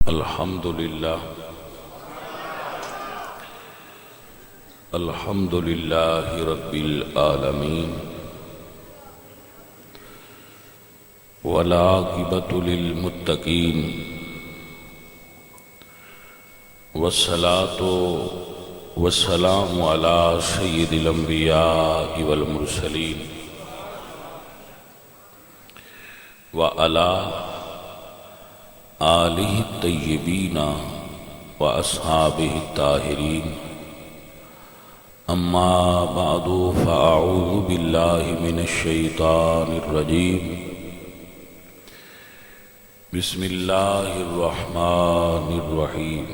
الحمد لله رب العالمين والعاقبة للمتقين والصلاة والسلام على سيد الأنبياء والمرسلين وعلى آلہ الطیبین واصحابہ الطاہرین اما بعد فاعوذ باللہ من الشیطان الرجیم بسم اللہ الرحمن الرحیم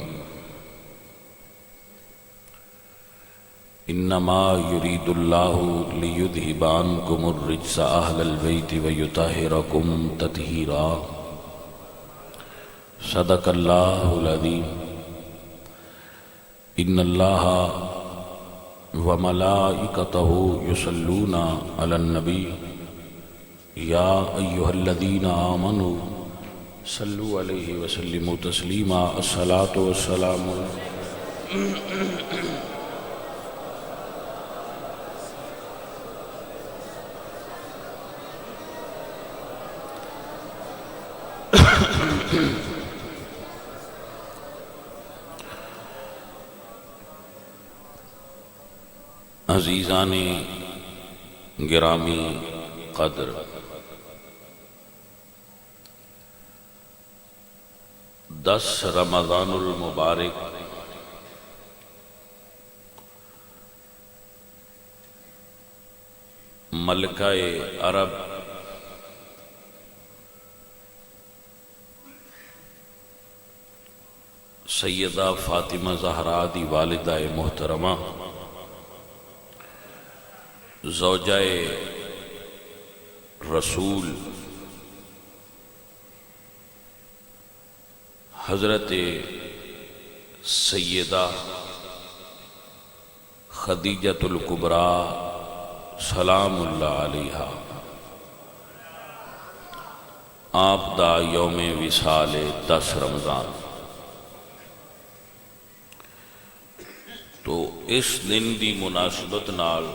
انما یرید اللہ لیذہب عنکم الرجس اہل البیت ویطہرکم تطہیرا صدق اللہ العظیم ان اللہ وملائکتہ یصلون علی النبی یا ایہا الذین آمنوا صلوا علیہ وسلموا تسلیما الصلاة والسلام عزیزان گرامی قدر، 10 رمضان المبارک ملکہ عرب سیدہ فاطمہ زہرا دی والدہ محترمہ زوجہ رسول حضرت سیدہ خدیجۃ الکبریٰ سلام اللہ علیہا آپ دا یوم وصال 10 رمضان، تو اس دن دی مناسبت نال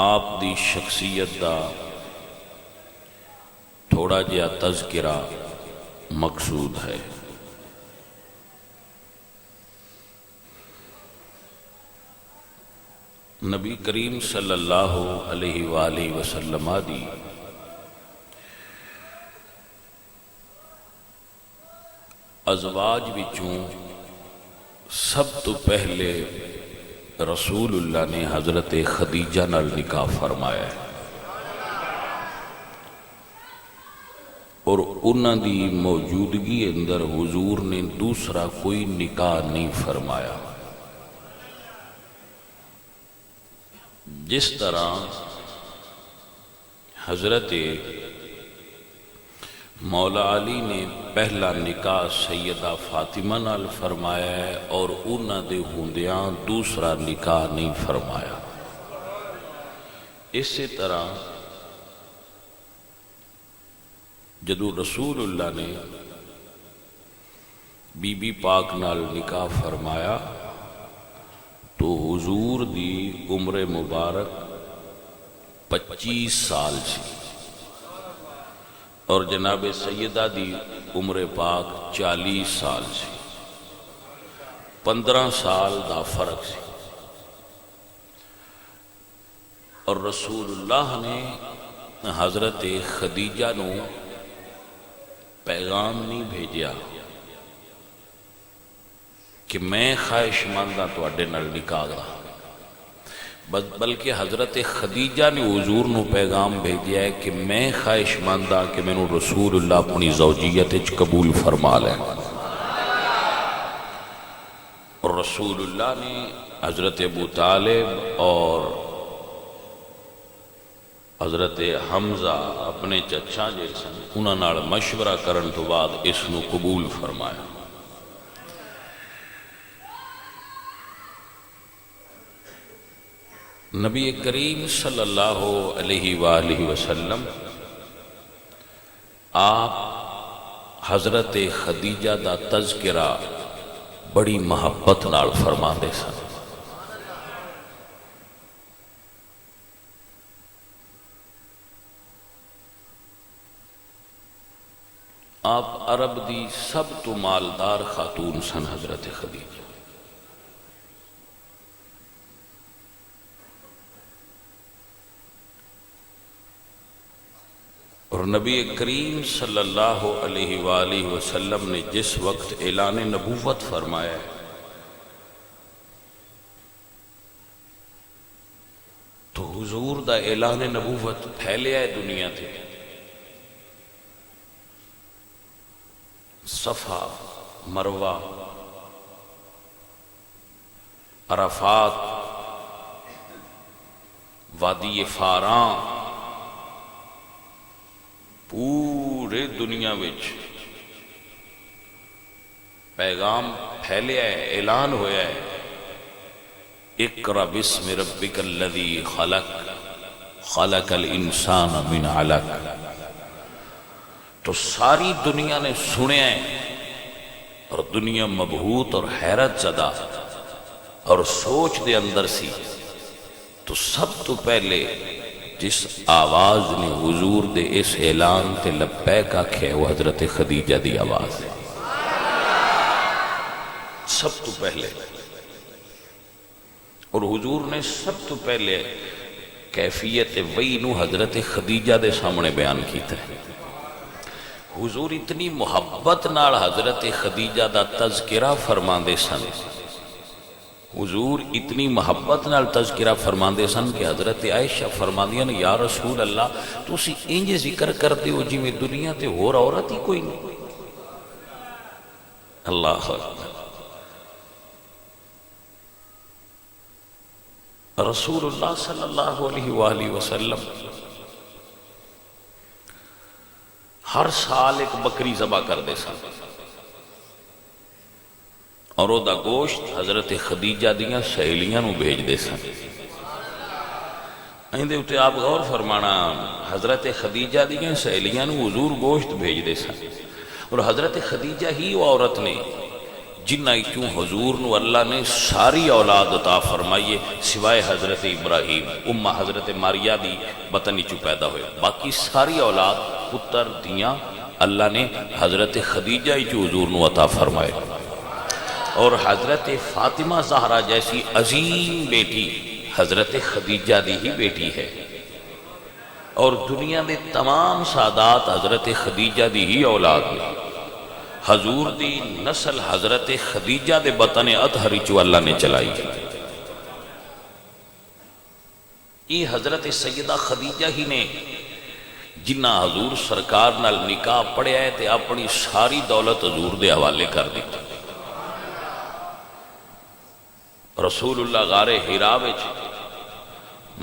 آپ دی شخصیت دا تھوڑا جہا تذکرہ مقصود ہے۔ نبی کریم صلی اللہ علیہ وآلہ وسلم دی ازواج وچوں سب تو پہلے رسول اللہ نے حضرت خدیجہ نال نکاح فرمایا ہے، اور انہاں دی موجودگی اندر حضور نے دوسرا کوئی نکاح نہیں فرمایا۔ جس طرح حضرت مولا علی نے پہلا نکاح سیدہ فاطمہ نال فرمایا ہے اور انہاں دے ہوندیاں دوسرا نکاح نہیں فرمایا۔ اسی طرح جدو رسول اللہ نے بی بی پاک نال نکاح فرمایا تو حضور دی عمر مبارک 25 سال سی، اور جناب سیدہ دی عمر پاک 40 سال سی، 15 سال دا فرق سی، اور رسول اللہ نے حضرت خدیجہ نو پیغام نہیں بھیجیا کہ میں خواہش منداں تواڈے نال نکاح دا، بلکہ حضرت خدیجہ نے حضور نو پیغام بھیجیا ہے کہ میں خواہش منداں کہ میں نو رسول اللہ اپنی زوجیت وچ قبول فرما لیں، اور رسول اللہ نے حضرت ابو طالب اور حضرت حمزہ اپنے چچا جے سن انہاں نال مشورہ کرن تو بعد اس نو قبول فرمایا۔ نبی کریم صلی اللہ علیہ وآلہ وسلم آپ حضرت خدیجہ دا تذکرہ بڑی محبت نال فرماندے سن۔ آپ عرب دی سب تو مالدار خاتون سن حضرت خدیجہ۔ اور نبی کریم صلی اللہ علیہ وآلہ وسلم نے جس وقت اعلان نبوت فرمایا ہے تو حضور دا اعلان نبوت پھیلیا ہے دنیا تے۔ صفا، مروہ، عرفات، وادی فاراں، پورے دنیا وچ پیغام پھیلیا ہے، اعلان ہویا ہے، اقرأ باسم ربک الذی خلق خلق الانسان من علق۔ تو ساری دنیا نے سنیا ہے اور دنیا مبہوت اور حیرت زدہ اور سوچ دے اندر سی۔ تو سب تو پہلے جس آواز نے حضور دے اس اعلان تے لبیک آکھے وہ حضرت خدیجہ دی آواز ہے، سب تو پہلے۔ اور حضور نے سب تو پہلے کیفیت وحی نو حضرت خدیجہ دے سامنے بیان کیتا ہے۔ حضور اتنی محبت نال حضرت خدیجہ دا تذکرہ فرماندے سن، حضور اتنی محبت نال تذکرہ فرماندے سن کہ حضرت عائشہ فرماندیاں یا رسول اللہ تسی انج ذکر کرتے ہو جی میں دنیا تے اور عورت ہی کوئی نہیں۔ اللہ اکبر۔ رسول اللہ صلی اللہ علیہ وآلہ وسلم ہر سال ایک بکری ذبح کر دے سن اور او دا گوشت حضرت خدیجہ دیاں سہیلیاں نو بھیج دے سن۔ ایندے اتے آپ غور فرمانا، حضرت خدیجہ دیاں سہیلیاں نو حضور گوشت بھیج دے سن، اور حضرت خدیجہ ہی وہ عورت نے جنہ کیوں حضور نو اللہ نے ساری اولاد عطا فرمائیے سوائے حضرت ابراہیم، امہ حضرت ماریہ دی بطن چو پیدا ہوئے، باقی ساری اولاد پتر دیاں اللہ نے حضرت خدیجہ چو حضور نو عطا فرمائے۔ اور حضرت فاطمہ زہرا جیسی عظیم بیٹی حضرت خدیجہ دی ہی بیٹی ہے، اور دنیا میں تمام سادات حضرت خدیجہ دی ہی اولاد ہے۔ حضور دی نسل حضرت خدیجہ دے بطن اطہر چو اللہ نے چلائی ہے۔ یہ حضرت سیدہ خدیجہ ہی نے جنہ حضور سرکار نال نکاح پڑھیا ہے تے اپنی ساری دولت حضور دے حوالے کر دی۔ رسول اللہ غار حرا وچ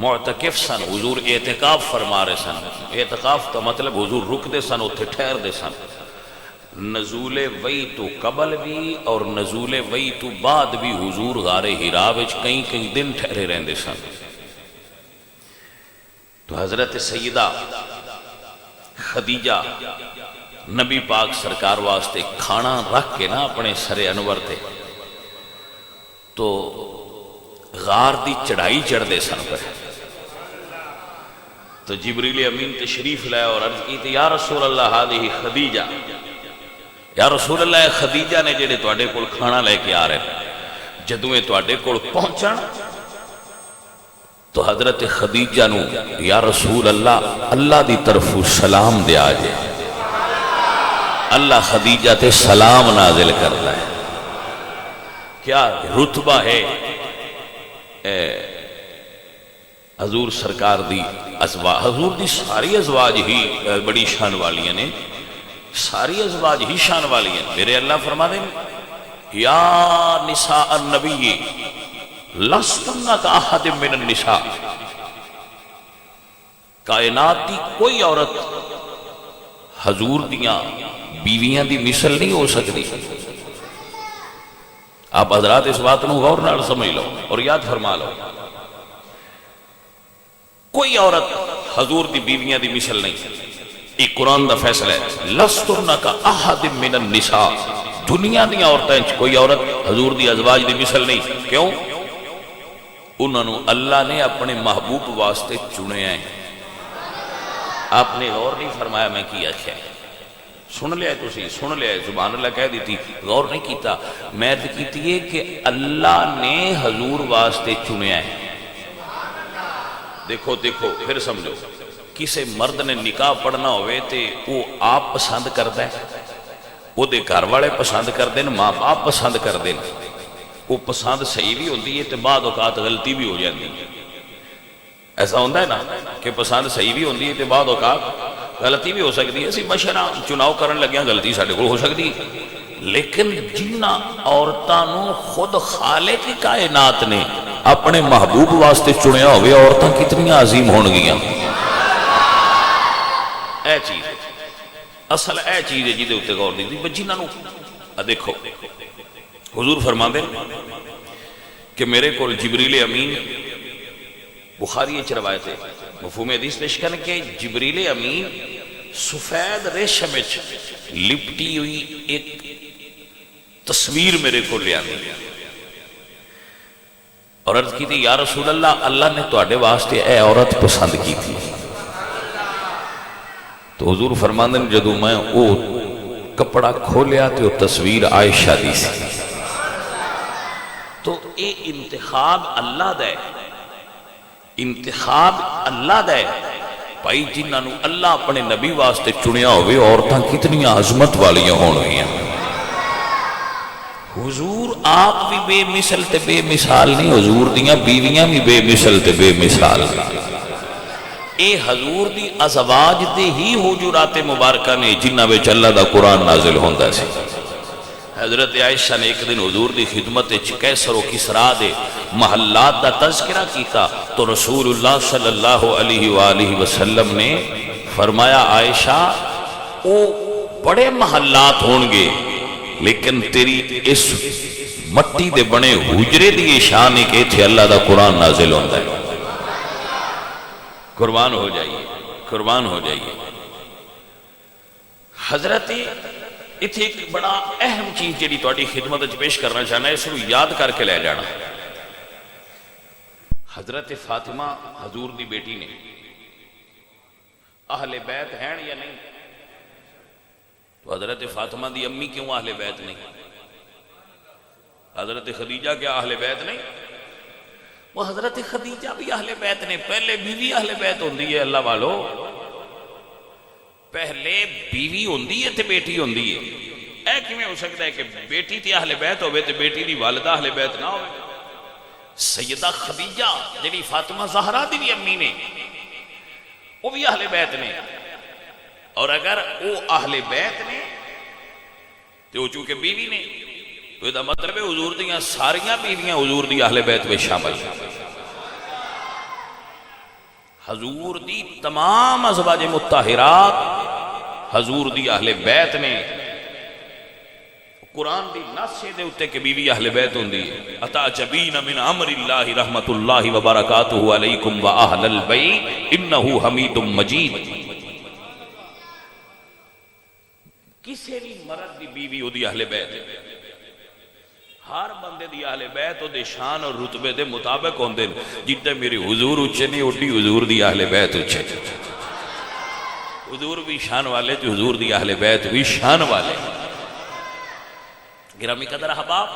معتکف سن، حضور اعتکاف فرما رہے سن۔ اعتکاف تو مطلب حضور رک دے سن، اتھے ٹھہر دے سن۔ نزول وحی تو قبل بھی اور نزول وحی تو بعد بھی حضور غار حرا وچ کئی کئی دن ٹھہرے رہندے سن۔ تو حضرت سیدہ خدیجہ نبی پاک سرکار واسطے کھانا رکھ کے نا اپنے سر انور تے تو غار دی چڑھائی چڑھ دے سن پر۔ تو جبریل امین تشریف لائے اور عرض کی تھی یا رسول اللہ ہذہ خدیجہ، یا رسول اللہ خدیجہ نے جڑے تواڈے کول کھانا لے کے آ رہے، جدویں تواڈے کول پہنچن تو حضرت خدیجہ نو یا رسول اللہ اللہ دی طرف سلام دے آجے، اللہ خدیجہ تے سلام نازل کر لائے۔ کیا رتبہ ہے حضور سرکار دی ازواج، حضور دی ساری ازواج ہی بڑی شان والی ہیں، ساری ازواج ہی شان والی ہیں۔ میرے اللہ فرما دیں یا نساء النبی لستن کاحد من النساء، کائنات دی کوئی عورت حضور دیاں بیویاں دی مثل نہیں ہو سکتی۔ آپ حضرات اس بات نو غور نال سمجھ لو اور یاد فرما لو، کوئی عورت حضور دی بیویاں دی مثل نہیں۔ یہ قرآن دا فیصلہ ہے، لستن کا احد من النساء، دنیا دی عورتیں کوئی عورت حضور دی ازواج دی مثل نہیں. کیوں؟ انہوں نے اللہ نے اپنے محبوب واسطے چنے ہیں. آپ نے غور نہیں فرمایا میں کی آخیا ہے؟ سن لیا تسی، سن لیا، سبحان اللہ کہہ دیتی، غور نہیں کیتا. میں تو کیتی ہے کہ اللہ نے حضور واسطے چنے ہیں. دیکھو دیکھو پھر سمجھو، کسے مرد نے نکاح پڑھنا ہوئے تے وہ آپ پسند کرتا ہے، وہ دے گھر والے پسند کر دیں، ماں باپ پسند کر دیں. وہ پسند صحیح بھی ہوتی ہے تو بعد اوقات غلطی بھی ہو جاتی ہے. ایسا ہوتا ہے نا کہ پسند صحیح بھی ہوتی ہے تو بعد اوقات غلطی بھی ہو سکتی ہے. اسی مشورہ چناؤ کرن لگیا غلطی ساڈے کول ہو سکتی ہے. لیکن جنہ عورتوں خود خالق کائنات نے اپنے محبوب واسطے چنیا ہوئے، عورتاں کتنی عظیم ہون گیاں. اے چیز اصل اے چیز ہے جیدے اتنے غور دی. جنہاں نو دیکھو حضور فرماندے کہ میرے کول جبریل امین، بخاری اچ روایت ہے، مفہوم حدیث پیش کرنے کہ جبریل امین سفید ریشم وچ لپٹی ہوئی ایک تصویر میرے کو لے آتی اور عرض کی تھی، یا رسول اللہ، اللہ نے تواڈے واسطے اے عورت پسند کی تھی. تو حضور فرماندے نے جدوں میں وہ کپڑا کھولیا تو تصویر عائشہ دی سی. تو اے انتخاب اللہ دا ہے، انتخاب اللہ دا ہے. بھائی جنہاں نو اللہ اپنے نبی واسطے چنیا ہوئے، عورتاں کتنی عظمت والیاں ہون گیاں. حضور آپ بھی بے مثل تے بے مثال نہیں، حضور دیاں بیویاں بھی بے مثل تے بے مثال. اے حضور دی ازواج دے ہی حجرات مبارکہ نے جنہاں وچ اللہ دا قرآن نازل ہوندا سی. حضرت عائشہ نے ایک دن حضور دی خدمت کیسر و کسرا دے محلات دا تذکرہ کیتا تو رسول اللہ صلی اللہ علیہ وآلہ وسلم نے فرمایا، عائشہ او بڑے محلات ہونگے لیکن تیری اس مٹی دے بنے حجرے دی شان ہے کہ تھے اللہ دا قرآن نازل ہوندا ہے. قربان ہو جائیے، قربان ہو جائیے. حضرت اتھے ایک بڑا اہم چیز جیڑی تواڈی خدمت پیش کرنا چاہنا ہے، اس کو یاد کر کے لے جانا. حضرت فاطمہ حضور دی بیٹی نے اہل بیت ہیں یا نہیں؟ تو حضرت فاطمہ دی امی کیوں اہل بیت نہیں؟ حضرت خدیجہ کیا اہل بیت نہیں؟ وہ حضرت خدیجہ بھی اہل بیت نے. پہلے بیوی اہل بیت ہوندی ہے اللہ والو، پہلے بیوی ہوندی ہے تے بیٹی ہوندی ہے. اے کیویں ہو سکتا ہے کہ بیٹی تے اہل بیت ہوئے تے بیٹی دی والدہ اہل بیت نہ ہوئے؟ سیدہ خدیجہ جنہی فاطمہ زہرا دی بھی امی نے، وہ بھی اہل بیت نے. اور اگر وہ اہل بیت نے تو چونکہ بیوی نے، تو یہ مطلب ہے حضور دیاں ساریاں بیویاں حضور دی اہل بیت میں شامل ہیں. حضور دی تمام ازواج مطہرات حضور دی اہل بیت نے. قرآن دی نص دے اتے کہ بیوی اہل بیت ہوندی ہے. اتعجبین من امر اللہ رحمت اللہ وبرکاتہ علیکم و اہل البیت انہ حمید مجید. کسی بھی مرد دی بیوی ہو دی اہل بیت ہے. ہر بندے دی اہل بیت او دے شان اور رتبے دے مطابق ہوندے نے. جتنے میرے حضور اچھے نہیں اڈی حضور دی اہل بیت اچھے. حضور بھی شان والے تو حضور دی اہل بیت بھی شان والے. گرامی قدر احباب،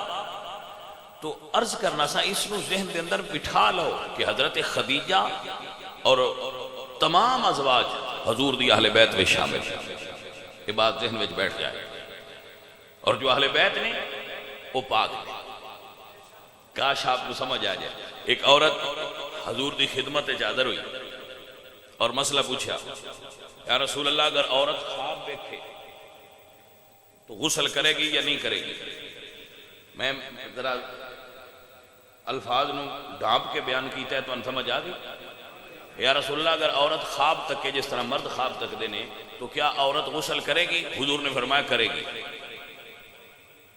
تو عرض کرنا سا اس نو ذہن دے اندر بٹھا لو کہ حضرت خدیجہ اور تمام ازواج حضور دی اہل بیت میں شامل ہیں. یہ بات ذہن میں بیٹھ جائے. اور جو اہل بیت نے وہ پاک ہے. کاش آپ کو سمجھ آ جائے. ایک عورت حضور دی خدمت حاضر ہوئی اور مسئلہ پوچھا، یا رسول اللہ اگر عورت خواب دیکھے تو غسل کرے گی یا نہیں کرے گی؟ میں ذرا الفاظ نو ڈھانپ کے بیان کیتا ہے تو ان سمجھ آ گئی. یا رسول اللہ اگر عورت خواب تکے جس طرح مرد خواب تک دینے تو کیا عورت غسل کرے گی؟ حضور نے فرمایا کرے گی.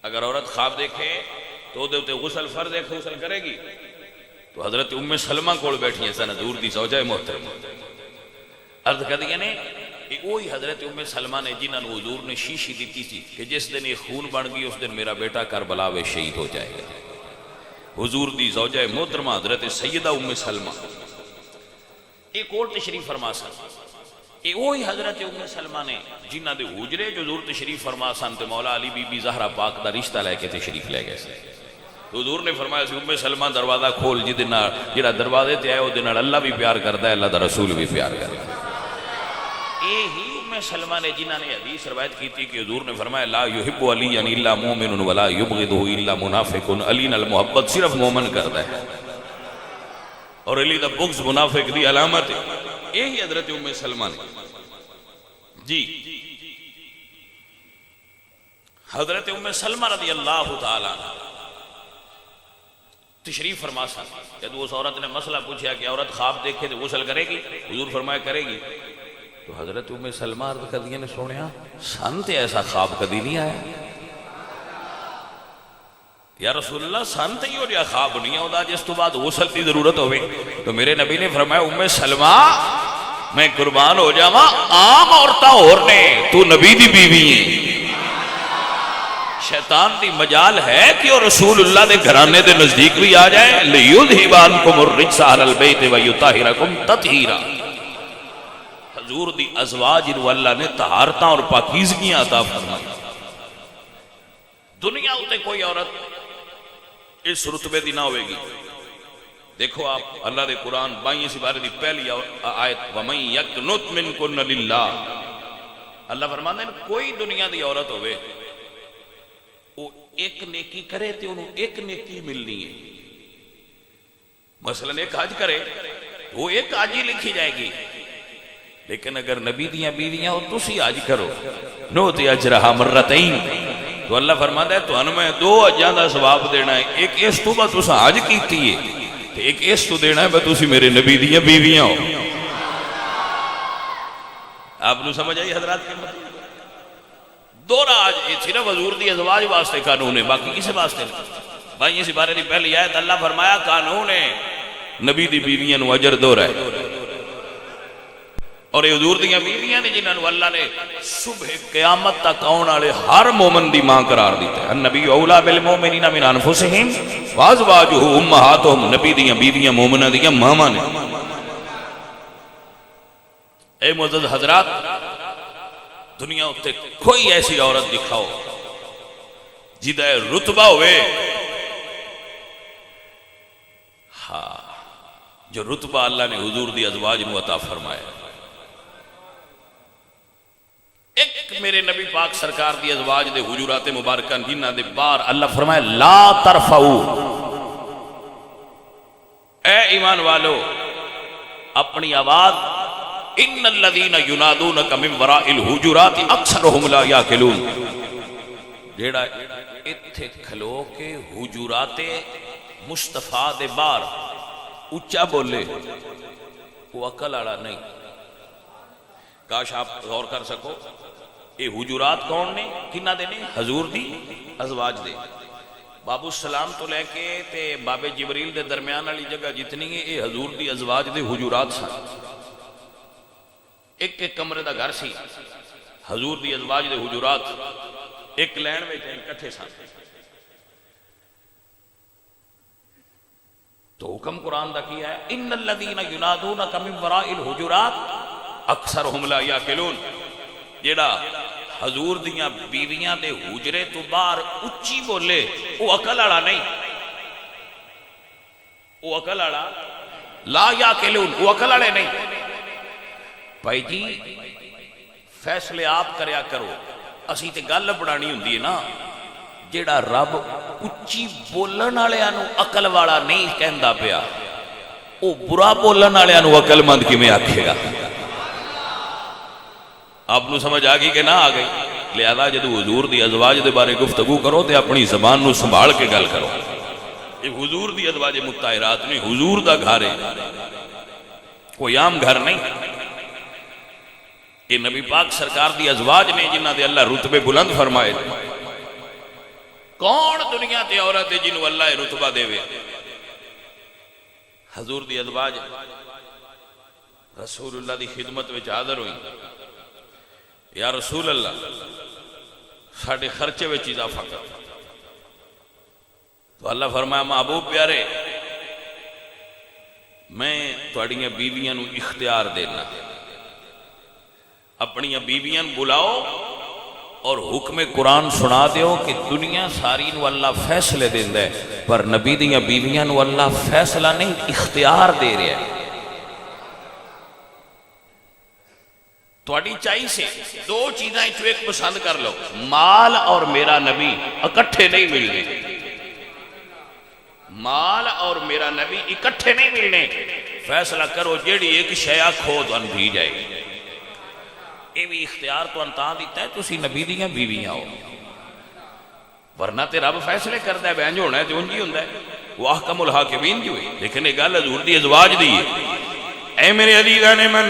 اگر عورت خواب دیکھے تو دے غسل فرض ہے، غسل کرے گی. تو حضرت ام سلمہ کول بیٹھی ہیں سن حضور دی زوجہ محترم عرض کر دیا نے وہی حضرت ام سلمہ نے جنہوں نے حضور نے شیشی دیتی تھی کہ جس دن یہ خون بن گئی اس دن میرا بیٹا کربلا میں شہید ہو جائے گا. حضور دی زوجہ محترمہ حضرت سیدہ ام سلمہ ایک اور تشریف فرما سن. یہ وہی حضرت ام سلمہ نے جنہ دے حجرے جو حضور تشریف فرما سن تے مولا علی بی بی زہرا پاک دا رشتہ لے کے تشریف لے گئے سے. تو حضور نے فرمایا سی ام سلمہ دروازہ کھول جہاں دروازے تے آئے وہ دن اللہ بھی پیار کرتا ہے اللہ دا رسول بھی پیار کرتا ہے. یہی ام سلمہ نے جنہ نے حدیث روایت کی تھی کہ حضور نے فرمایا لا یحب علی الا مومن ولا یبغضہ الا منافق. علی نال محبت صرف مومن کرتا ہے اور علی دا بغض منافق دی علامت ہے. یہی حضرت ام سلمہ نے جی حضرت ام سلمہ رضی اللہ تعالی عنہ تشریف فرما سن. جب اس عورت نے مسئلہ پوچھا کہ عورت خواب دیکھے تو غسل کرے گی؟ حضور فرمایا کرے گی. تو حضرت ام سلمہ عرض کر دیا نے سونیا سن تے ایسا خواب کدی نہیں آیا. یا رسول اللہ سن تے ہو رہا خواب نہیں ہوتا جس تو بعد غسل کی ضرورت ہوئے. تو میرے نبی نے فرمایا ام سلمہ میں قربان ہو جاواں عام عورتاں اور نے تو نبی دی بیوی ہیں. شیطان دی مجال ہے کہ وہ رسول اللہ دے گھرانے دے نزدیک بھی آ جائے. لِيُذْهِبَ عَنْكُمُ الرِّجْسَ أَهْلَ الْبَيْتِ وَيُطَهِّرَكُمْ تَطْهِيرًا. حضور دی ازواج انہوں اللہ نے طہارتاں اور پاکیزگیاں عطا فرمائی. دنیا ہوتے کوئی عورت اس رتبے دی نہ ہوئے گی. دیکھو آپ اللہ دے قرآن 22 سپارے دی پہلی آیت وَمَن يَقْنُتْ مِنكُنَّ لِلَّهِ. اللہ فرماتے ہیں کوئی دنیا دی عورت ہوئے وہ ایک نیکی کرے تو انہوں ایک نیکی ملنی ہے. مثلا ایک حج کرے وہ ایک حج ہی لکھی جائے گی. لیکن اگر نبی دیاں بیویاں ہو تسی حج کرو نوتی اجرہا مرتین تو اللہ فرماتا ہے تو انہوں میں 2 حجاں دا ثواب دینا ہے. ایک اس تو بعد تسا حج کیتی ہے تو ایک اس تو دینا ہے بس تسی میرے نبی دیاں بیویاں ہو. آپ نے سمجھ آئی حضرات کے مطلب دو راج صرف حضور دی ازواج واسطے قانون ہے باقی کسی واسطے نہیں. بھائی اسی بارے دی پہلی آیت اللہ فرمایا قانون ہے نبی دی بیویاں نو اجر دو رہے اور یہ حضور دیاں بیویاں نے جنہاں نو اللہ نے صبح قیامت تک آن والے ہر مومن دی ماں قرار دیتا ہے. النبی اولا بالمومنین من انفسہم وازواجہ امہاتہم. نبی دیاں بیویاں مومنہ دیاں ماما نے. اے معزز حضرات دنیا ہوتے کوئی ایسی عورت دکھاؤ جدہ رتبہ ہوئے ہاں جو رتبہ اللہ نے حضور دی ازواج نو عطا فرمایا. ایک میرے نبی پاک سرکار دی ازواج دے حجورات مبارکہ جنہ دے بار اللہ فرمایا لا ترفعو. اے ایمان والو اپنی آواز ان الذین ینادونک من وراء الحجرات اکثرهم لا یاکلون. جیڑا اتھے کھلو کے حجرات مصطفیٰ دے بار اچھا بولے وہ عقل آڑا نہیں. کاش آپ غور کر سکو اے حجرات کون نے کنہ دے نے حضور دی ازواج دے. باب السلام تو لے کے تے باب جبریل دے درمیان والی جگہ جتنی ہے اے حضور دی ازواج دے حجرات سن. ایک ایک کمرے دا گھر سی حضور دی ازواج دے حجرات ایک لین میں اکٹھے سن. تو حکم قرآن دا کیا ہے ان الذین ینادونک من وراء الحجرات اکثرهم لا یاکلون. جیڑا حضور دیاں بیویاں دے حجرے تو باہر اچھی بولے وہ عقل والا نہیں. وہ عقل والا لا یاکلون وہ عقل والے نہیں. بھائی جی فیصلے آپ کریا کرو. اسی تے گل بڑھانی ہوندی ہے نا جیڑا رب اچھی بولن والےاں نو عقل والا نہیں کہندا پیا او برا بولن والےاں نو عقل مند کیویں آکھے گا. آپ نو سمجھ آ گئی کہ نہ آ گئی؟ لہذا جدو حضور دی ازواج دے بارے گفتگو کرو تے اپنی زبان نو سنبھال کے گل کرو. یہ حضور دی ازواج مطہرات نے حضور دا گھر ہے کوئی عام گھر نہیں. یہ نبی پاک سرکار دی ازواج نے جنہ دے اللہ رتبے بلند فرمائے. کون دنیا تے عورت ہے جنہوں اللہ رتبہ دے وے؟ حضور دی ازواج رسول اللہ دی خدمت وچ حاضر ہوئی. یا رسول اللہ ساڑھے خرچے میں اضافہ کر. تو اللہ فرمایا محبوب پیارے میں تھوڑیاں بیویاں نو اختیار دینا، اپنیاں بیویاں بلاؤ اور حکم قرآن سنا دیو کہ دنیا ساری نو اللہ فیصلے دیندہ ہے، پر نبی دیاں بیویاں نو اللہ فیصلہ نہیں اختیار دے رہا ہے. تھوڑی چاہیے سے دو چیزیں ایک پسند کر لو، مال اور میرا نبی اکٹھے نہیں ملنے، مال اور میرا نبی اکٹھے نہیں ملنے. فیصلہ کرو جیڑی ایک شیعہ کھو تو دی جائے گی. یہ بھی اختیار تو انتہا دیتا ہے تسی نبی دیاں بیویاں ہو، ورنہ تے رب فیصلے کرتا ہے بہن جو ہونا ہے تو انجی ہوندہ ہے. وہ احکم الحاکمین جو ہے. لیکن ایک گل حضور دی ازواج دی ہے. اے میرے عزیزان من،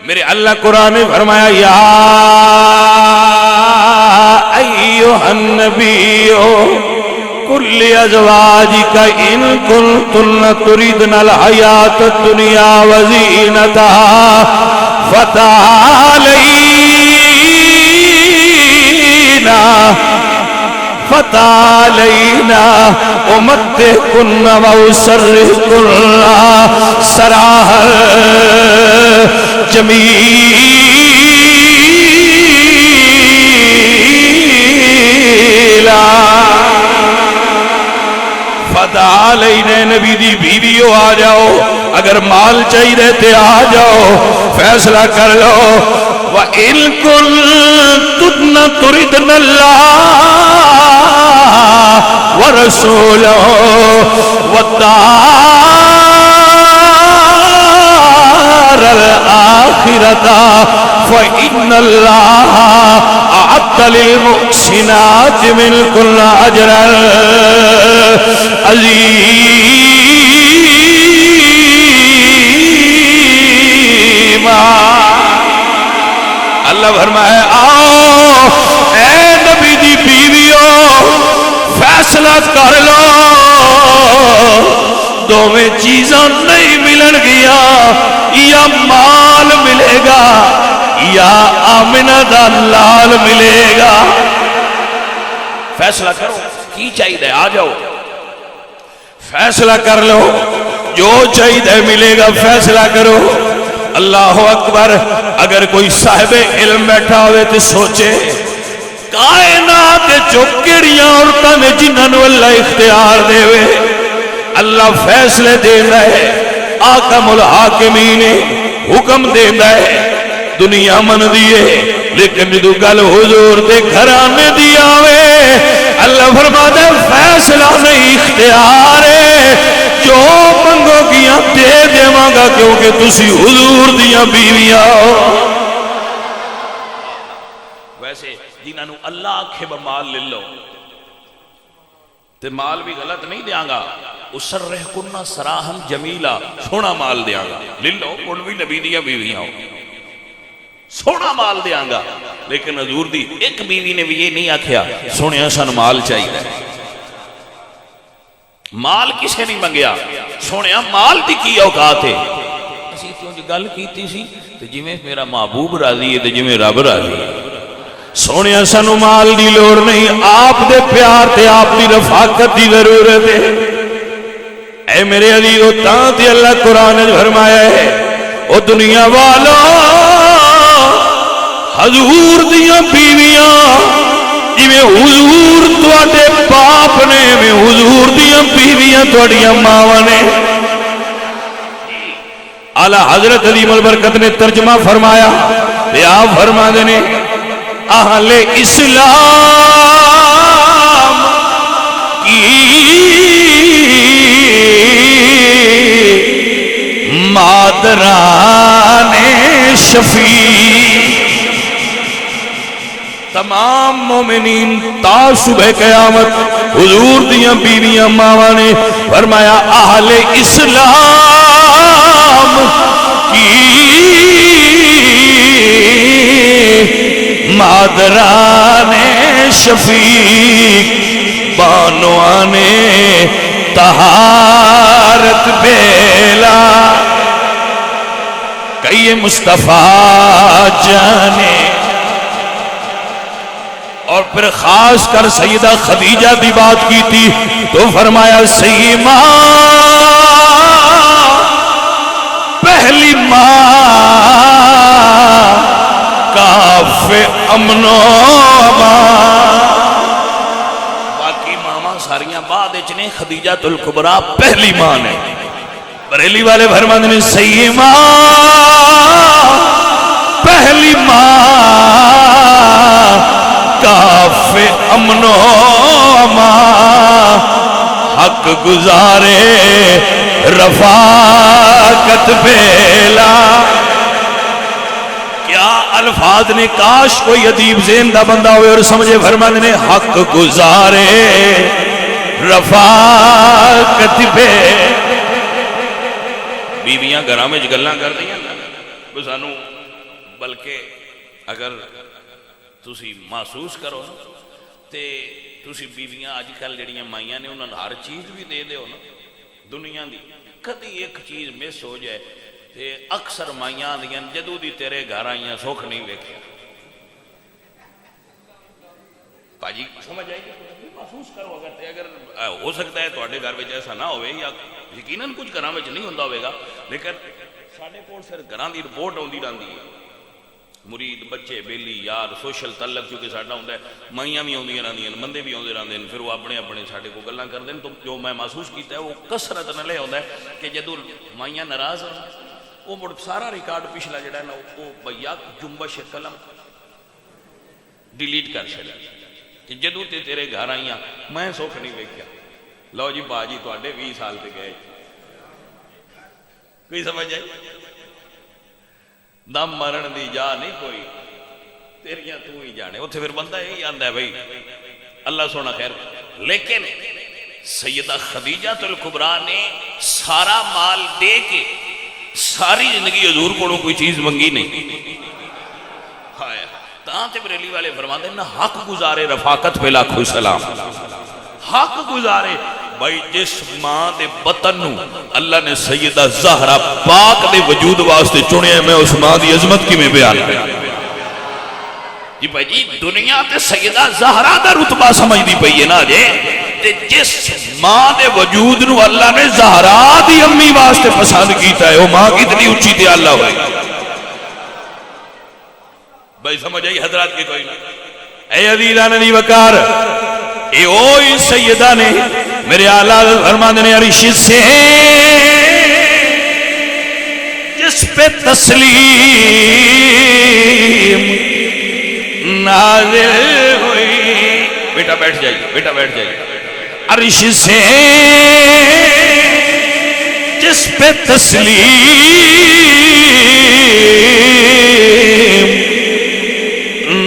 میرے اللہ قرآن نے فرمایا یا ایوہ النبی کل ازواجک ان کنتن تردن الحیات الدنیا وزینتہا فتعالینا امتعکن واسرحکن سراحا جمیلا. فتعالینا نبی دی بیویو آ جاؤ، اگر مال چاہیے رہتے آ جاؤ، فیصلہ کر لو. وَإِن كُنتُنَّ تُرِدْنَ اللَّهَ وَرَسُولَهُ وَالدَّارَ الْآخِرَةَ فَإِنَّ اللَّهَ أَعَدَّ لِلْمُحْسِنَاتِ مِنكُنَّ أَجْرًا عَظِيمًا. اللہ فرمائے آؤ اے نبی دی بیویو فیصلہ کر لو، دو میں چیزاں نہیں ملن گیا، یا مال ملے گا یا آمنہ دا لال ملے گا. فیصلہ کرو کی چاہیے آ جاؤ، فیصلہ کر لو جو چاہیے ملے گا. فیصلہ کرو. اللہ اکبر. اگر کوئی صاحب علم بیٹھا ہوئے تو سوچے کائنات جو کڑیاں عورتاں نے جنہاں نو اللہ اختیار دے ہوئے اللہ فیصلے دینا ہے، آقا الحاکمین حکم دینا ہے، دنیا من دیئے. لیکن جو گل حضور دے گھرانے دی آوے اللہ فرماتا ہے فیصلہ نہیں اختیار ہے، جو منگو گیاں دے دیواں گا کیونکہ تسی حضور دیاں بیویاں ہو. ویسے جنہاں نو اللہ آکھے بمال لے لو تے مال بھی غلط نہیں دیاں گا. اسرحکن سراحا جمیلا، سونا مال دیاں گا. لے لو کون بھی نبی دیاں بیویاں ہو، سونا مال دیاں گا. لیکن حضور دی ایک بیوی نے بھی یہ نہیں آکھیا سونے سن مال چاہیے. مال کسے نہیں منگیا، سونے مال دی کی اوقات ہے. اسی کیوں جو گل کیتی سی تو جی میں میرا محبوب راضی ہے تو جی میں رب راضی ہے. سونے سنو مال دی لوڑ نہیں، آپ دے پیار تے آپ دی رفاقت دی ضرورت ہے. اے میرے عزیزو تاں تے اللہ قرآن نے فرمایا ہے او دنیا والا حضور دیاں بیویاں جویں حضور تواڈے باپ نے، میں حضور دیاں بیویاں تواڈیاں ماواں نے. اعلیٰ حضرت عظیم البرکت نے ترجمہ فرمایا تے آپ فرما دینے اہل اسلام کی مادران شفیع. تمام مومنین تا صبح قیامت حضور دیاں بیویاں ماواں نے فرمایا اہل اسلام کی مادران شفیق، بانوان طہارت بیلا. کئی مصطفیٰ جانے اور پھر خاص کر سیدہ خدیجہ دی بات کی تھی تو فرمایا سیما پہلی ماں کاف امن و امان، باقی ماما ساریاں بعد نے، خدیجہ الکبریٰ پہلی ماں نے۔ بریلی والے فرماتے ہیں سیما پہلی ماں کاف امن و امان، حق گزارے رفاقت بیلا۔ کیا الفاظ نے، کاش کوئی ادیب ذہن دا بندہ ہوئے اور سمجھے، فرماتے نے حق گزارے رفاقت بیلا۔ بیویاں گھراں وچ گلاں کردیاں نا سانو، بلکہ اگر تسی محسوس کرو تے تسی بیویاں اج کل جڑیاں مائیاں نے انہاں ہر چیز بھی دے دیو نا دنیا دی، کدی ایک چیز مس ہو جائے تے اکثر مائیاں دیاں جدوں دی تیرے گھر آئیاں سکھ نہیں ویکھیا۔ پاجی سمجھ آئی کہ محسوس کرو، اگر ہو سکتا ہے تواڈے گھر وچ ایسا نہ ہوئے یا یقیناً کچھ گھراں وچ نہیں ہوندا ہوئے گا، لیکن ساڈے کول صرف گھراں دی رپورٹ آندی رہندی ہے، مرید بچے بیلی یار سوشل تعلق چونکہ ساڈا ہوندا ہے، مائیاں بھی آندیاں رہندیاں بندے بھی آندے رہندے پھر وہ اپنے اپنے ساڈے کو گلاں کردے تو جو میں محسوس کیتا ہے وہ کثرت نال ہوندا ہے کہ جدوں مائیاں ناراض ہون وہ مڑ سارا ریکارڈ پچھلا جڑا ہے نا وہ بھیا جنبش قلم ڈیلیٹ کر چھڑیا کہ جدوں تے تیرے گھر آئیاں میں سکھ نہیں ویکھیا۔ لو جی باجی تواڈے 20 سال تے گئے، کوئی سمجھ آئی؟ دم مرن دی جا نہیں کوئی، تیریاں تو ہی جانے۔ اتھے پھر بندہ یہی آندا ہے بھائی اللہ سونا خیر۔ لیکن سیدہ خدیجہ الکبریٰ نے سارا مال دے کے ساری زندگی حضور کو کوئی چیز منگی نہیں۔ ہائے تاں تے بریلی والے فرماتے ہیں نا حق گزارے رفاقت پہ لاکھوں سلام، حق گزارے۔ بھائی جس ماں دے بطن نو اللہ نے سیدہ زہرا پاک دے وجود واسطے چنے ہیں، میں اس ماں دی عظمت کی میں بیان کریں جی بھائی جی دنیا تے سیدہ زہرا دا رتبہ سمجھ دی پئی ہے نا جے تے جس ماں دے وجود نو اللہ نے زہرا دی امی واسطے پسند کیتا ہے وہ ماں کتنی اونچی تے اللہ ہوئے۔ بھائی سمجھ آئی حضرات کی کوئی نہیں؟ اے عزیزان علی وقار، اے اوہی سیدہ نے میرے آلہ فرماندے نے عرش سے جس پہ تسلیم نازل ہوئی، بیٹا بیٹھ جائیے، بیٹا بیٹھ جائیے۔ عرش سے جس پہ تسلیم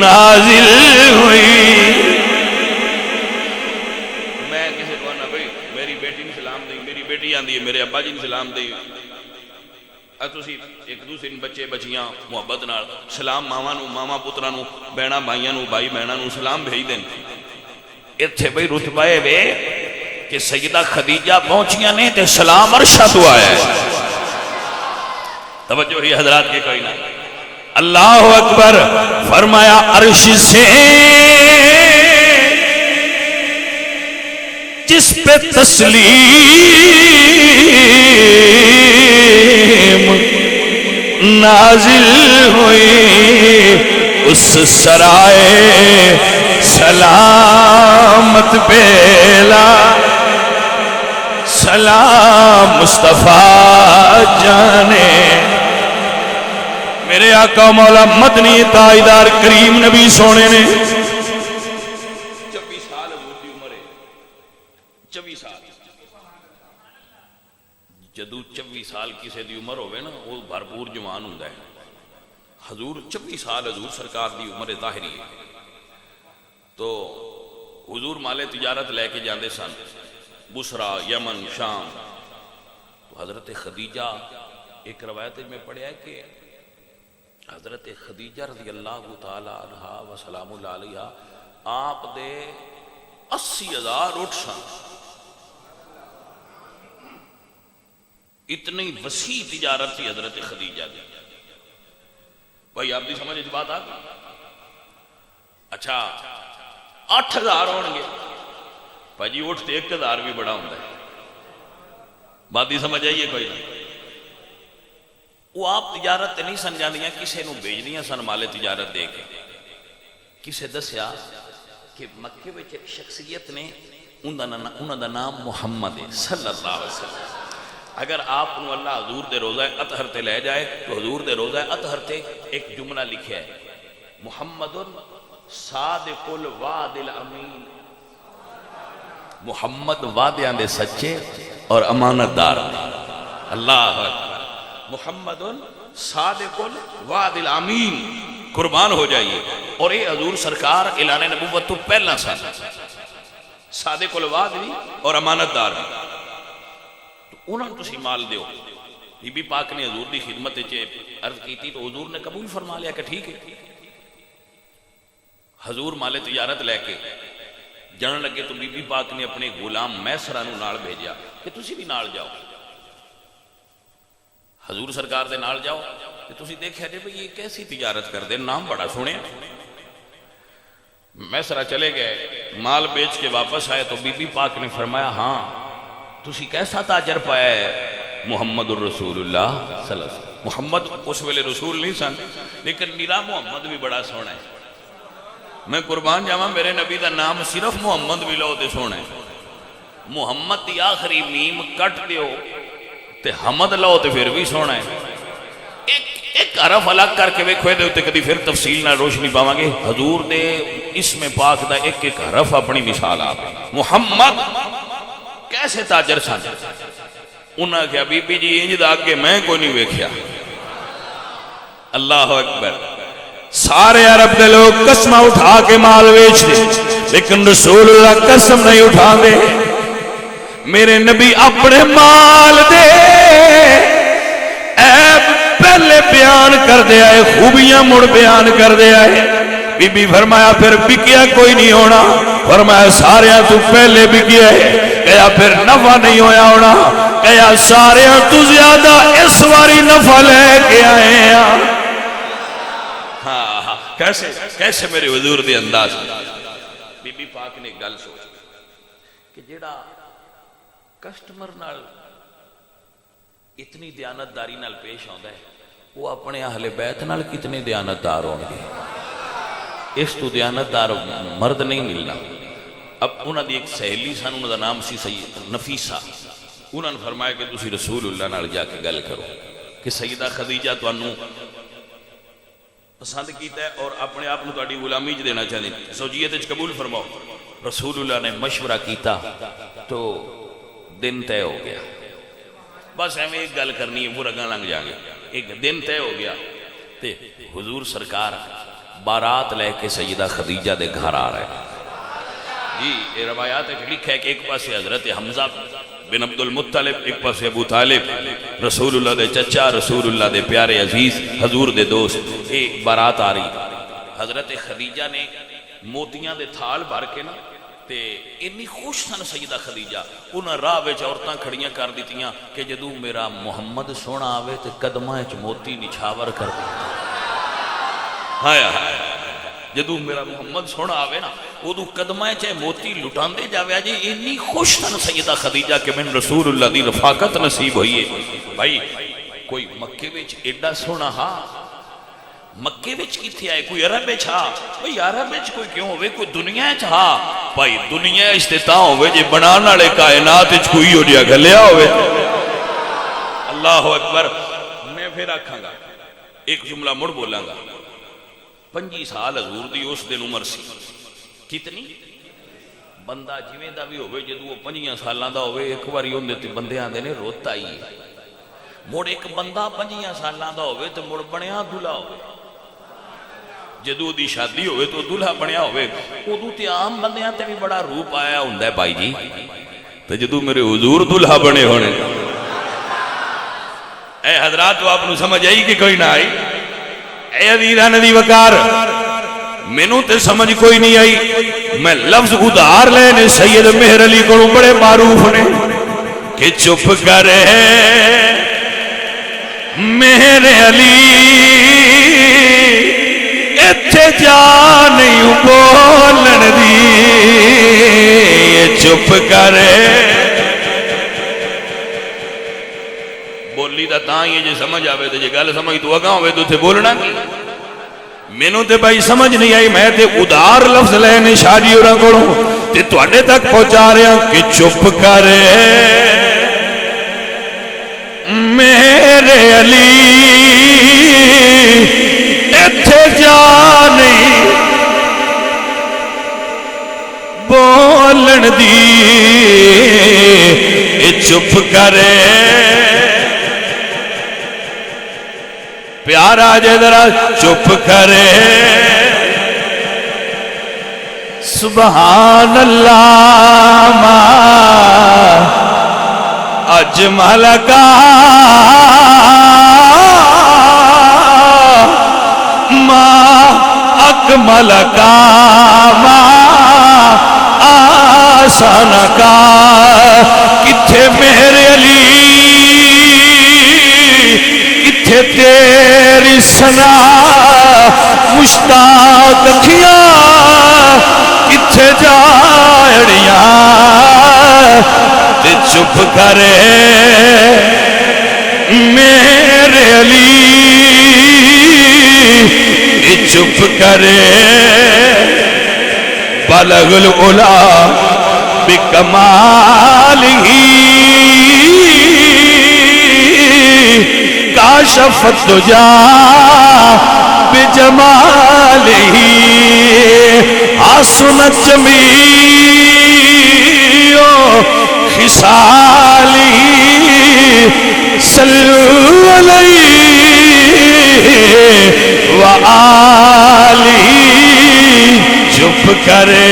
نازل ہوئی۔ میں کسی کو نہ بھئی میری بیٹی نے سلام دی، میری بیٹی آندی ہے میرے ابا جی نے سلام دی، تسی ایک دوسرے بچے بچیاں محبت نال سلام ماما نو، ماما پترا نو، بہنا بھائیاں نو، بھائی بہنا نو سلام بھیج دیں۔ اتھے بھئی رتبہ وے کہ سیدہ خدیجہ پہنچیاں نے تے سلام عرشہ تو آیا ہے۔ توجہ ہی حضرات کے کوئی نہ، اللہ اکبر فرمایا عرش سے جس پہ تسلیم نازل ہوئی اس سرائے سلامت بیلا، سلام مصطفیٰ جانے میرے آقا مولا مدنی تاجدار کریم نبی سونے نے 24 سال حضور دی عمر ہے، 24 سال جدو 24 سال کسی دی عمر ہوئے نا وہ بھرپور جوان ہوندا ہے۔ حضور 24 سال حضور سرکار دی عمر ظاہری ہے تو حضور مال تجارت لے کے جاندے سن بصرہ یمن شام، تو حضرت خدیجہ ایک روایت میں پڑھیا ہے کہ حضرت خدیجہ رضی اللہ تعالی عنہ و سلام اللہ علیہ آپ دے 80,000 اٹھ سن، اتنی وسیع تجارت تھی حضرت خدیجہ دی۔ بھائی آپ دی سمجھ اس بات آ گئی؟ اچھا 8000 ہون گے بھائی اٹھ تو 1000 بھی بڑا ہوتا ہے بات ہی سمجھ آئیے کوئی نہیں وہ آپ تجارت نہیں سن جاندیاں کسے نو بھیج دیاں سن مالے تجارت دے کے کسے دسیا کہ مکے وچ ایک شخصیت نے انہاں دا نام محمد ہے صلی اللہ علیہ وسلم اگر آپ کو اللہ حضور دے روزہ اطہر تے لے جائے تو حضور دے روزہ اطہر تے ایک جملہ لکھیا ہے محمد صادق الوعد الامین محمد وعدیاں دے سچے اور امانت دار اللہ اکبر محمد صادق الوعد الامین قربان ہو جائیے اور یہ حضور سرکار اعلان نبوت تو پہلا سال صادق الوعد بھی اور امانت دار بھی تو انہوں نے تسی مال دیو بی بی پاک نے حضور دی خدمت عرض کی تھی تو حضور نے قبول فرما لیا کہ ٹھیک ہے حضور مال تجارت لے کے جان لگے تو بی بی پاک نے اپنے غلام میسرہ نو نال بھیجیا کہ تسی بھی نال جاؤ حضور سرکار دے نال جاؤ کہ تسی دیکھے جے بھئی یہ کیسی تجارت کر دے نام بڑا سنے میسرہ چلے گئے مال بیچ کے واپس آئے تو بی بی پاک نے فرمایا ہاں تسی کیسا تاجر پایا ہے محمد الرسول اللہ صلی اللہ علیہ وسلم محمد اس ویلے رسول نہیں سن لیکن میرا محمد بھی بڑا سونا ہے میں قربان جاواں میرے نبی دا نام صرف محمد بھی لو تے سونا ہے محمد دی آخری میم کٹ دیو تے حمد لو تے پھر بھی سونا ہے ایک حرف الگ کر کے ویکھو دے تے کدی پھر تفصیل نہ روشنی پاواں گے حضور دے اسم پاک دا ایک ایک حرف اپنی مثال آپ محمد کیسے تاجر سن انہاں کہا بی بی جی انج دا کہ میں کوئی نہیں ویکھیا اللہ اکبر سارے عرب دے لوگ قسمہ اٹھا کے مال ویچ دے لیکن رسول اللہ قسم نہیں اٹھا دے میرے نبی اپنے مال دے عیب پہلے بیان کر دے آئے خوبیاں مڑ بیان کر دے آئے بی بی فرمایا پھر بکیا کوئی نہیں ہونا فرمایا ساریاں تو پہلے بکیا ہے کہا پھر نفع نہیں ہویا ہونا کہا ساریاں تو زیادہ اس واری نفع لے کے آئے ہیں کیسے میرے حضور دے انداز بی بی پاک نے گل سوچ کہ جیڑا کسٹمر نال اتنی دیانتداری نال پیش آندا ہے وہ اپنے اہل بیت نال کتنے دیانتدار ہوں گے اس تو دیانتدار مرد نہیں ملنا اب انہاں دی ایک سہیلی سن انہاں دا نام سی سید نفیسہ انہاں نے فرمایا کہ تسی رسول اللہ نال جا کے گل کرو کہ سیدہ خدیجہ تانوں پسند کیتا ہے اور اپنے آپ نے تہاڈی غلامی چ دینا چاہتے ہیں زوجیت وچ قبول فرماؤ رسول اللہ نے مشورہ کیتا تو دن طے ہو گیا بس ایویں ایک گل کرنی ہے وہ رگاں لنگ جا گے ایک دن طے ہو گیا تے حضور سرکار بارات لے کے سیدہ خدیجہ دے گھر آ رہے جی یہ روایات لکھا ہے کہ ایک پاسے حضرت حمزہ بن عبد المطلب ایک پاسے ابو طالب رسول اللہ دے چچا رسول اللہ دے پیارے عزیز حضور دے دوست ایک بارات آ رہی حضرت خدیجہ نے موتیاں دے تھال بھر کے نا تے اتنی خوش سن سیدہ خدیجہ انہاں راہ وچ عورتاں کھڑیاں کر دیتیاں کہ جدوں میرا محمد سونا آوے تے قدماں وچ موتی نچھاور کر دے ہائے ہائے جدوں میرا محمد سونا آوے نا ادو قدماں چے موتی لٹاندے جاوے جی اتنی خوش سن سیدہ خدیجہ کہ من رسول اللہ دی رفاقت نصیب ہوئی ہے بھائی کوئی مکے وچ ایڈا سونا ہاں مکے وچ کیتھے آئے کوئی عرب وچ ہاں بھئی عرب وچ کوئی کیوں ہوئے کوئی دنیا وچ ہاں بھائی دنیا استطاع ہوئے جے بنان والے کائنات وچ کوئی ہو جیا گھلیا ہوئے اللہ اکبر میں پھر آکھاں گا ایک جملہ مڑ بولاں گا 25 سال حضور دی اس دن عمر سی کتنی بندہ جویں دا بھی ہوئے جدو وہ 25 سالاں دا ہوئے ایک باری ہوندے تے بندے آندے نے روتا ہی مڑ ایک بندہ 25 سالاں دا ہوئے تے مڑ بنیا دلہا ہوئے جدو دی شادی ہوئے تو دلہا بنیا ہوئے ادو تے عام بندیاں تے بھی بڑا روپ آیا ہوندا ہے بھائی جی تے جدو میرے حضور دلہا بنے ہونے اے حضرات تو آپ نو سمجھ آئی کہ کوئی نہ آئی اے عزیزان دی وقار مینوں تے سمجھ کوئی نہیں آئی میں لفظ ادھار لینے سید مہر علی کو بڑے معروف نے کہ چپ کرے مہر علی ایتھے جا نہیں بولن دی چپ کرے بولی دا تاں یہ جے سمجھ آوے تو جے گل سمجھ تو اگاں ہوئے تو تھے بولنا کی مینوں تے بھائی سمجھ نہیں آئی میں تے ادار لفظ لینے شاجی اور کروں تے تو اڈے تک پہنچا رہے ہیں کہ چپ کرے میرے علی ایتھے جا نہیں بولن دی چپ کرے پیارا جے ذرا چپ کرے سبحان اللہ ما اجمل کا ما اکمل کا ما آسان کا کتھے میرے علی کتھے تیری سنا مشتاق اکھیاں کتھے جاڑیاں تے چپ کرے میرے علی چپ کرے بلغ العلا بکمالہ کاشف الدجا بجمالہ حسنت جمیع خصالہ صلو علیہ وآلہ چپ کرے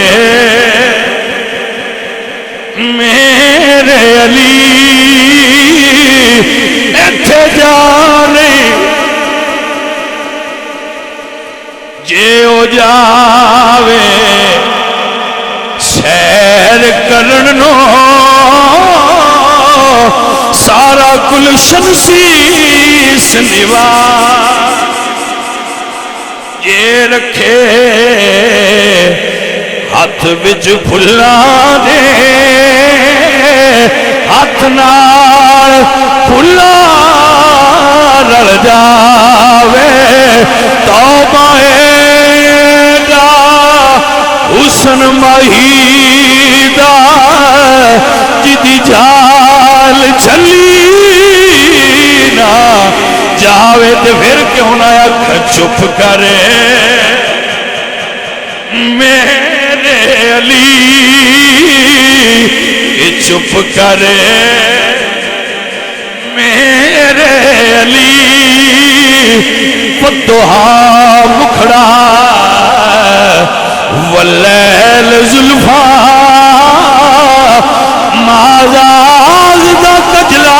میرے علی ایتھے جانے جے او جاوے سیر کرن نو سارا گلشن سیس نواز یہ رکھے ہاتھ بچ پھلا دے ہاتھ نال پھلا رل جاوے توبہ دا حسن مہیدہ جدی جال چلی نہ جاوے تے پھر کیوں نہ اکھ چپ کرے میرے علی چپ کرے میرے علی فدوہا مکھڑا واللیل زلفا مازاز دا کجلا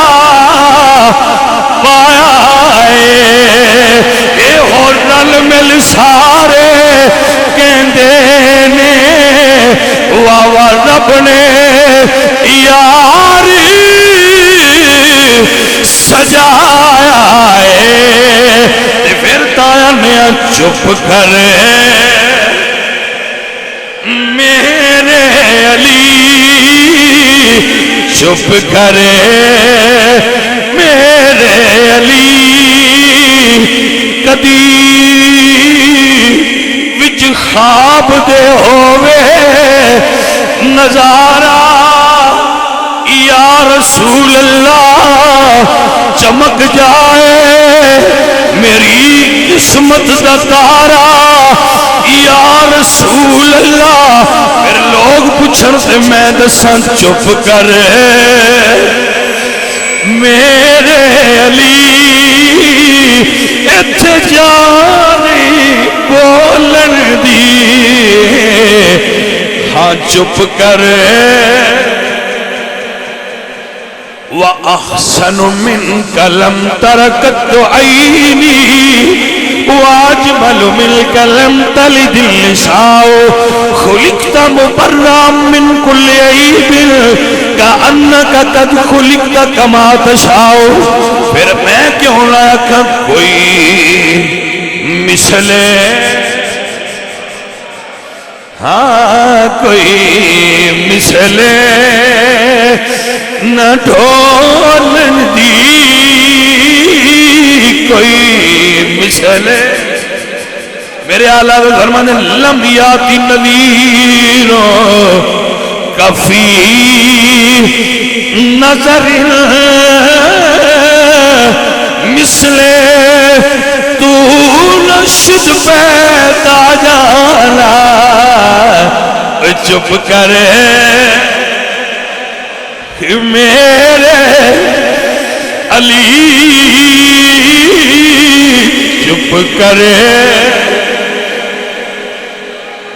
پایا اے ہو رل مل سارے کہندے نے واوا رب نے یاری سجایا ہے پھر تایا نے چپ کرے میرے علی چپ کرے میرے علی کدی وچ خواب دے ہووے نظارہ یا رسول اللہ چمک جائے میری قسمت دا تارا یا رسول اللہ پھر لوگ پوچھن سے میں دساں چپ کرے میرے علی ایتھے جانی بولن دی ہاں چپ کرے وَأَحْسَنُ مِنْكَ لَمْ تَرَكَتْ عَيْنِي وَأَجْمَلُ مِنْكَ لَمْ تَلِدِ النِّسَاءُ خُلِقْتَ مُبَرًّا مِنْ كُلِّ عَيْبٍ كَأَنَّكَ قَدْ خُلِقْتَ كَمَا تَشَاءُ پھر میں کیوں نہ کوئی مثلے ہاں کوئی مثلے نہ ڈھولن دی، کوئی مثلے میرے آلہ فرمانے لم یاتی نذیروں کفی نظر مثلے تو نشد پیدا جانا چپ کرے میرے علی چپ کرے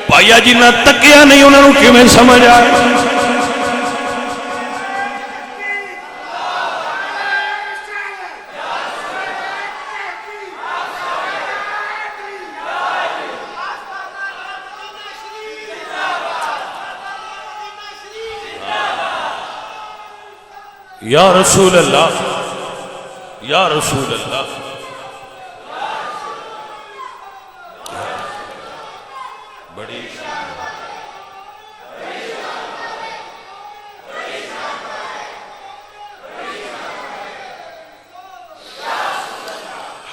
پایا جی نہ تکیا نہیں انہوں نے کیوں سمجھ آئے یا رسول اللہ یا رسول اللہ بڑی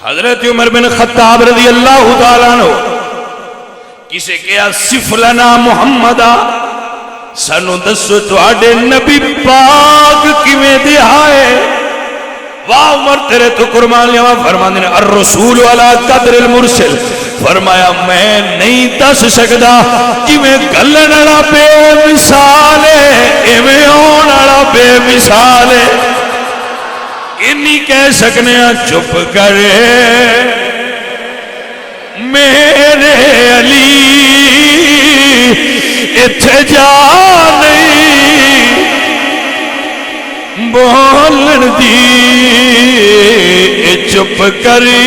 حضرت عمر بن خطاب رضی اللہ تعالیٰ عنہ کسے کیا صف لنا محمدہ سانو دسو تواڈے نبی پاک کیویں دہائے واہ عمر تیرے تو قربان لیا فرمانے الرسول علی قدر المرسل فرمایا میں نہیں دس سکدا کیویں گلن والا بے مثال ہے ایویں اون والا بے مثال ہے انی کہہ سکنے چپ کرے میرے علی اتھے جا نہیں بولن دی چپ کری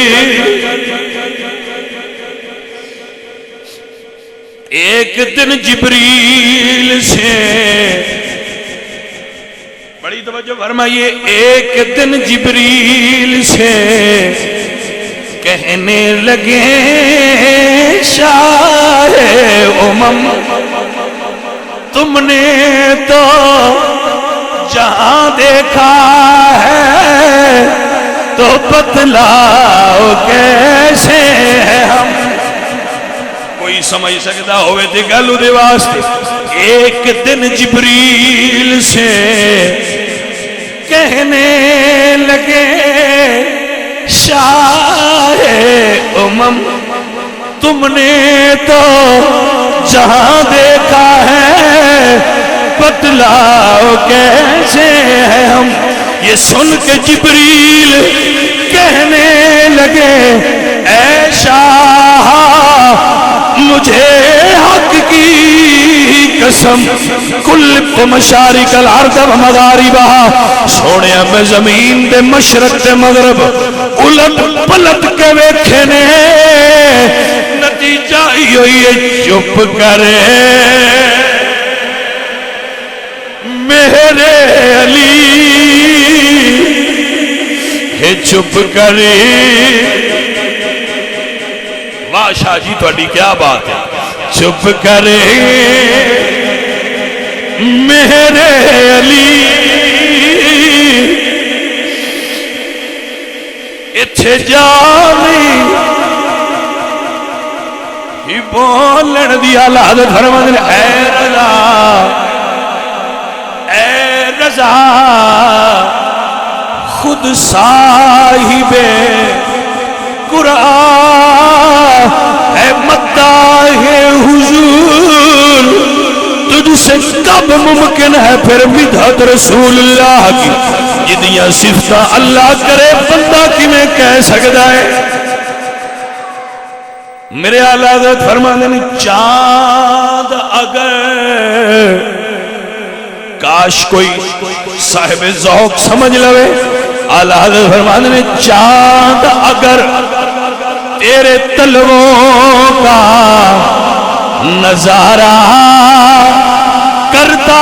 ایک دن جبریل سے بڑی توجہ فرمائیے ایک دن جبریل سے کہنے لگے شاہ امم تم نے تو جہاں دیکھا ہے تو بتلاؤ کیسے ہیں ہم کوئی سمجھ سکتا ہوئے تھے گلو دے واسطے ایک دن جبریل سے کہنے لگے شاہ امم تم نے تو جہاں دیکھا ہے بتلاؤ کیسے ہیں ہم یہ سن کے جبریل کہنے لگے اے شاہ مجھے حق کی قسم کل مشارق الارض و مغاربہا سونے میں زمین دے مشرق دے مغرب الٹ پلٹ کے ویکھنے نتیجہ یہ چپ کرے میرے علی چپ کرے واہ شاہ جی تھوڑی کیا بات ہے چپ کرے میرے علی اتھے جانی ہی بولن دیا لحظت فرمان اے رضا اے رضا خود صاحب قرآن اے مداح حضور تجھ سے کب ممکن ہے پھر مدحت رسول اللہ کی جدیاں صفتہ اللہ کرے بندہ کی میں کہہ سکتا ہے میرے اعلیٰ حضرت فرمانے نے چاند اگر کاش کوئی صاحب ذوق سمجھ لوے اعلیٰ حضرت فرمانے نے چاند اگر تیرے تلووں کا نظارہ کرتا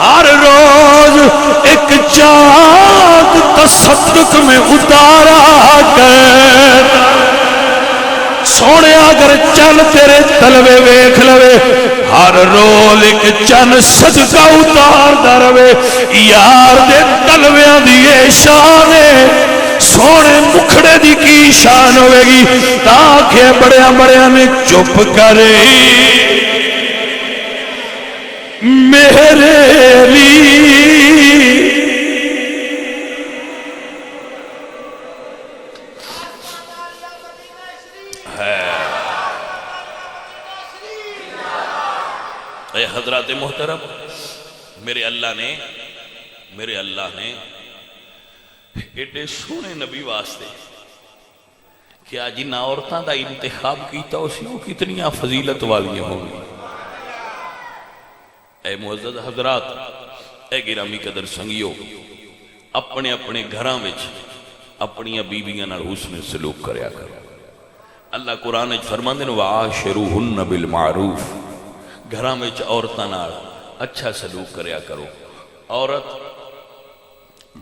ہر روز ایک چاند تصدق میں اتارا کر سونے اگر چن تیرے تلوے ویکھ لوے ہر روز ایک چن صدقہ اتاردا رہے یار دے تلویاں دی اے شان ہے سونے مکھڑے دی کی شان ہوئے گی تاکہ بڑیاں بڑیاں نے چپ کرے میرے لیے اے حضرات محترم میرے اللہ نے ایڈے سونے نبی واسطے کیا جن عورتوں کا انتخاب کیتا اسی وہ کتنی فضیلت والی ہوں گی اے معزز حضرات اے گرامی قدر سنگیو اپنے اپنے گھراں وچ اپنی بیویاں نال حسن سلوک کریا کرو اللہ قرآن وچ فرماندے نے وعاشروہن بالمعروف گھراں وچ عورتاں نال اچھا سلوک کریا کرو عورت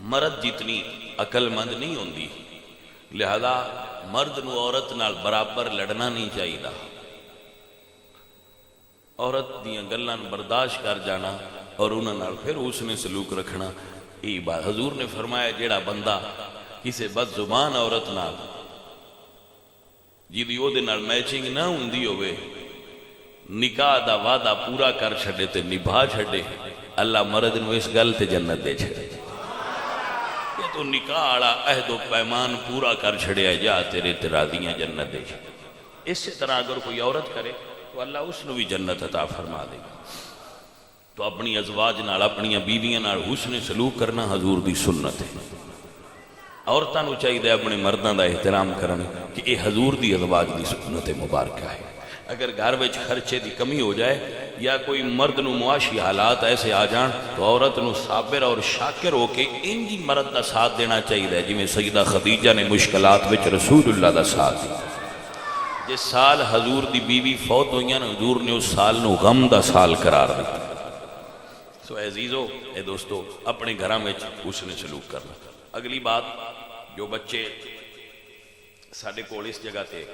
مرد جتنی عقل مند نہیں ہوندی لہذا مرد نو عورت نال برابر لڑنا نہیں چاہیے عورت دیاں گلاں برداشت کر جانا اور انہاں نال پھر اس نے سلوک رکھنا یہ بات حضور نے فرمایا جیڑا بندہ کسی بد زبان عورت نال جی او دے نال میچنگ نہ ہوندی ہوئے نکاح دا وعدہ پورا کر چھڑے تے نبھا چھڑے اللہ مرد نو اس گل تے جنت دے چھڑے یہ تو نکاح آڑا عہد و پیمان پورا کر چھڑے جا تیرے ترادیاں جنت دے چھڑے اس طرح اگر کوئی عورت کرے تو اللہ اس نو بھی جنت عطا فرما دے گا تو اپنی ازواج نال اپنی بیویاں نال حسن سلوک کرنا حضور دی سنت ہے عورتاں نو چاہیے اپنے مرداں دا احترام کرنا کہ یہ حضور دی ازواج دی سنت مبارکہ ہے اگر گھر وچ خرچے دی کمی ہو جائے یا کوئی مرد نو معاشی حالات ایسے آ جان تو عورت نو صابر اور شاکر ہو کے انجی مرد دا ساتھ دینا چاہیے جی میں سیدہ خدیجہ نے مشکلات وچ رسول اللہ دا ساتھ دیا جس سال حضور دی بیوی فوت ہوئیاں حضور نے اس سال نو غم دا سال قرار دیا سو اے عزیزو اے دوستو اپنے گھراں وچ حسن سلوک کرنا اگلی بات جو بچے ساڈے کول اس جگہ تے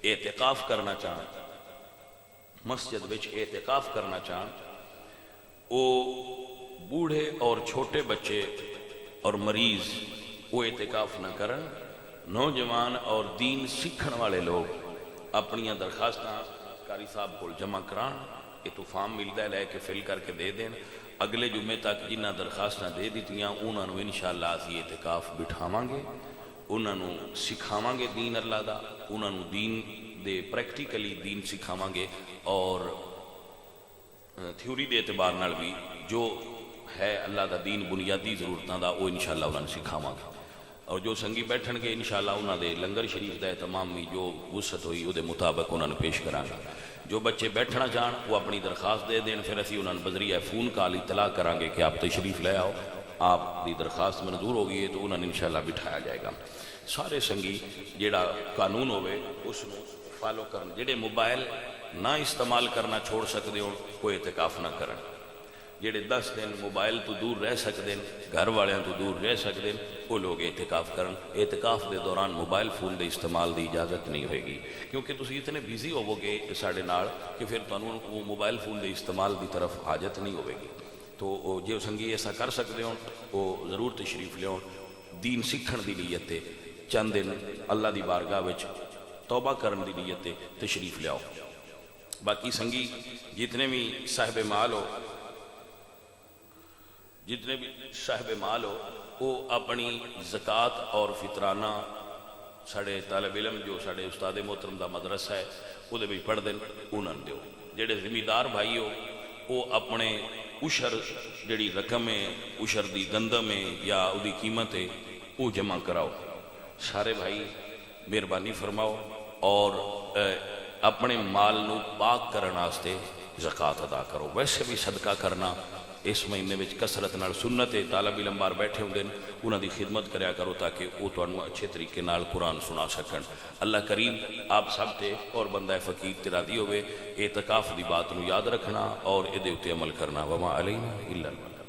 اعتکاف کرنا چاہاں مسجد وچ اعتکاف کرنا چاہاں وہ بوڑھے اور چھوٹے بچے اور مریض وہ اعتکاف نہ کرن نوجوان اور دین سکھن والے لوگ اپنی درخواستاں کاری صاحب کو جمع کران یہ تو فارم ملتا ہے لے کے فل کر کے دے دین اگلے جمعے تک جنہ درخواستاں دے دیتیاں انہوں نے انشاءاللہ اسی اعتکاف بٹھاواں گے انہوں نے سکھاواں گے دین اللہ دا انہوں نے دین دے پریکٹیکلی دین سکھاواں گے اور تھیوری دے اعتبار نال بھی جو ہے اللہ دا دین بنیادی ضرورتاں دا وہ انشاءاللہ انہوں نے سکھاواں گے اور جو سنگی بیٹھن گے انشاءاللہ انہوں نے لنگر شریف دا تمام بھی جو وسعت ہوئی وہ دے مطابق انہوں نے پیش کرانگا جو بچے بیٹھنا چاہن وہ اپنی درخواست دے دین پھر اسی انہوں نے بذریعہ فون کال اطلاع کرانگے کہ آپ تشریف لے آؤ آپ دی درخواست منظور ہوگی ہے تو انہوں نے انشاءاللہ بٹھایا جائے گا سارے سنگی جیڑا قانون ہوئے اس میں فالو کرن جیڑے موبائل نہ استعمال کرنا چھوڑ سکتے ہو کوئی اعتکاف نہ کرن جیڑے 10 دن موبائل تو دور رہ سکتے ہیں گھر والوں تو دور رہ سکتے ہیں وہ لوگ اعتکاف کرن اعتکاف دے دوران موبائل فون دے استعمال دی اجازت نہیں ہوئے گی کیونکہ تسی اتنے بیزی ہوو گے ساڑے نال کہ پھر تانوں وہ موبائل فون دے استعمال دی طرف حاجت نہیں ہوئے گی تو جو سنگی ایسا کر سکتے ہوں وہ ضرور تشریف لیاؤ دین سکھن دی نیت تے چند دن اللہ دی بارگاہ وچ توبہ کرن دی نیت تے تشریف لیاؤ باقی سنگی جتنے بھی صاحب مال ہو وہ اپنی زکوٰۃ اور فطرانہ ساڑے طالب علم جو ساڑے استاد محترم دا مدرسہ ہے وہ دے بھی پڑھ دین انہوں دیو جڑے ذمہ بھائی ہو وہ اپنے اشر جڑی رقم ہے اشر دی گندم ہے یا او دی قیمت ہے وہ جمع کراؤ سارے بھائی مہربانی فرماؤ اور اپنے مال نو پاک کرنا واسطے زکوٰۃ ادا کرو ویسے بھی صدقہ کرنا اس مہینے میں کسرت نال سنت ہے طالب علم بار بیٹھے ہوندے انہاں دی خدمت کریا کرو تاکہ وہ تانوں اچھے طریقے نال قرآن سنا سکن اللہ کریم آپ سب تے اور بندہ فقیر تے راضی ہوئے اعتکاف دی بات نو یاد رکھنا اور ادے اتے عمل کرنا وما علینا الا